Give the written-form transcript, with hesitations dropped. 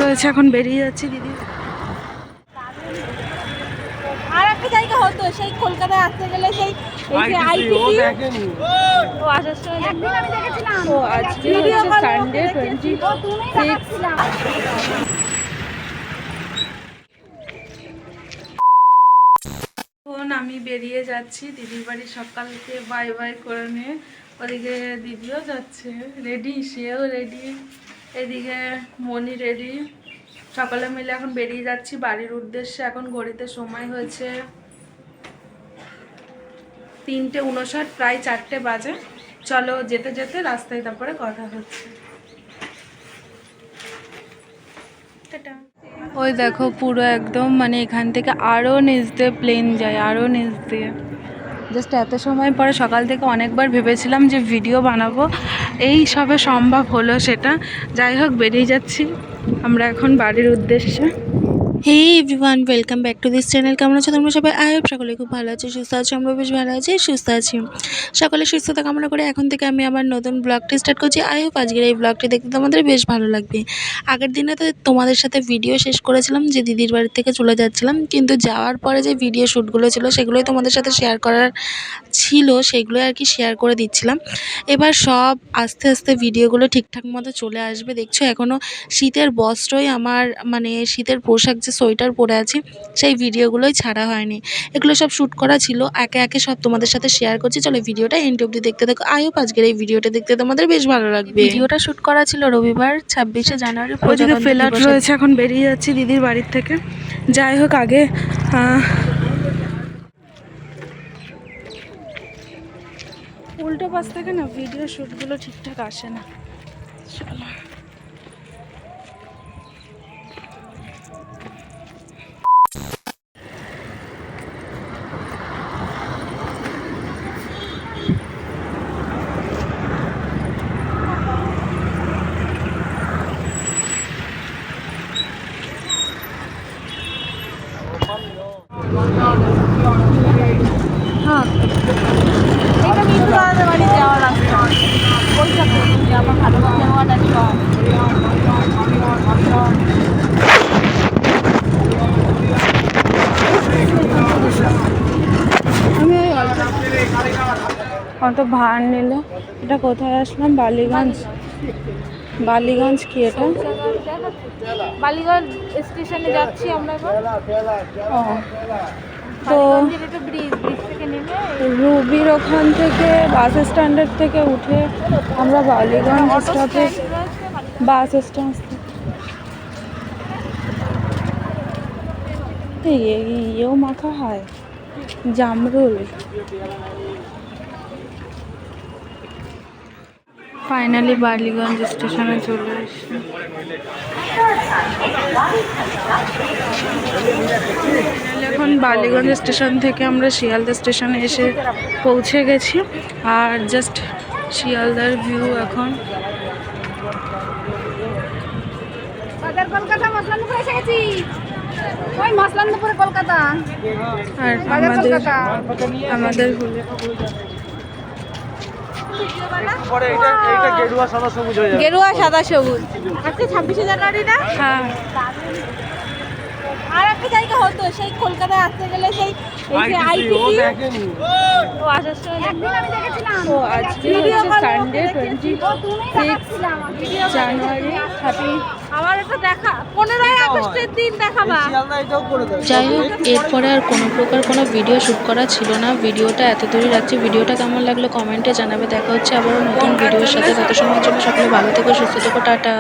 রয়েছে, এখন বেরিয়ে যাচ্ছি দিদি। আর একটা জায়গা হতো সেই কলকাতায় আসতে গেলে সেই আইটিসি ও আসার সময় একদিন আমি দেখেছিলাম। ও আজকে হচ্ছে সানডে 26। এখন আমি বেরিয়ে যাচ্ছি দিদির বাড়ি সকালকে বাই বাই করে নিয়ে। ওদিকে দিদিও যাচ্ছে রেডি, সেও রেডি, এদিকে মনি রেডি। সকালে মিলে এখন বেরিয়ে যাচ্ছি বাড়ির উদ্দেশ্যে। এখন ঘড়িতে সময় হয়েছে 3:59, প্রায় 4টে বাজে। চলো যেতে যেতে রাস্তায় তারপরে কথা হচ্ছে। ওই দেখো পুরো একদম মানে এখান থেকে আরও নিচ দিয়ে প্লেন যায়, আরও নিচ দিয়ে। জাস্ট এত সময় পরে সকাল থেকে অনেকবার ভেবেছিলাম যে ভিডিও বানাবো, এই সবে সম্ভব হলো সেটা। যাই হোক বেরিয়ে যাচ্ছি আমরা এখন বাড়ির উদ্দেশ্যে। Hey everyone, welcome back to this channel. কেমন আছো তোমরা সবাই? আই হোপ সকলে খুব ভালো আছে, সুস্থ আছি। আমরা বেশ ভালো আছি, সুস্থ আছি। সকলে সুস্থতা কামনা করে এখন থেকে আমি আমার নতুন ব্লগটি স্টার্ট করছি। আই হোপ আজকের এই ব্লগটি দেখতে তোমাদের বেশ ভালো লাগবে। আগের দিনে তো তোমাদের সাথে ভিডিও শেষ করেছিলাম যে দিদির বাড়ি থেকে চলে যাচ্ছিলাম, কিন্তু যাওয়ার পরে যে ভিডিও শ্যুটগুলো ছিল সেগুলোই তোমাদের সাথে শেয়ার করার ছিল, সেগুলোই আর কি শেয়ার করে দিচ্ছিলাম। এবার সব আস্তে আস্তে ভিডিওগুলো ঠিকঠাক মতো চলে আসবে। দেখছো এখনও শীতের বস্ত্রই আমার মানে শীতের পোশাক যে সোয়েটার পরে আছি সেই ভিডিওগুলোই ছাড়া হয়নি। এগুলো সব শ্যুট করা ছিল, একে একে সব তোমাদের সাথে শেয়ার করছি। চলো ভিডিওটা এন্ড অবধি দেখতে থাকো। আই হোপ আজকের এই ভিডিওটা দেখতে তোমাদের বেশ ভালো লাগবে। ভিডিওটা শ্যুট করা ছিল রবিবার 26শে জানুয়ারি। ওইদিকে ফ্ল্যাট রয়েছে, এখন বেরিয়ে যাচ্ছি দিদির বাড়ির থেকে। যাই হোক আগে উল্টো পাশ থেকে না ভিডিও শ্যুটগুলো ঠিকঠাক আসে না। চলো হ্যাঁ, এটা মিঠু দাদাদের বাড়ি যাওয়ার রাস্তা। ওইটা আমার ভালোবাসা হওয়াটা সব। আমি ওই অত ভাড় নিল। এটা কোথায় আসলাম? বালিগঞ্জ। বালিগঞ্জ কি এটা? বালিগঞ্জ স্টেশনে যাচ্ছি আমরা এবার। ও তো এটা ব্রিজ থেকে নেমে রুবির ওখান থেকে বাস স্ট্যান্ডের থেকে উঠে আমরা বালিগঞ্জ স্টপে বাস স্ট্যান্ড ইয়েও মাখা হয় জামরুল। ফাইনালি বালিগঞ্জ স্টেশনে চলে এসেছি। এখন বালিগঞ্জ স্টেশন থেকে আমরা শিয়ালদা স্টেশনে এসে পৌঁছে গেছি। আর জাস্ট শিয়ালদার ভিউ এখন। বাজার কলকাতা মসলানপুর এসে গেছি। ওই মসলানপুরে কলকাতা। আর আমাদের গেরুয়া সাদা সবুজ। আজকে 26শে জানুয়ারি না? হ্যাঁ, আর একটা জায়গা হতো সেই কলকাতায় আসতে গেলে সেই আইটিসি ও আসার সময় একদিন আমি দেখেছিলাম। ও আজকে হচ্ছে সানডে 26 জানুয়ারি। আমার এটা দেখা 15ই আগস্টের দিন দেখাবা। যাই হোক এরপরে আর কোনো প্রকার কোনো ভিডিও শ্যুট করা ছিল না। ভিডিওটা এত দূরই রাখছি। ভিডিওটা কেমন লাগলো কমেন্টে জানাবে। দেখা হচ্ছে আবারও নতুন ভিডিওর সাথে। তত সময়ের জন্য সকলে ভালো থেকো, সুস্থ থেকো, টাটা।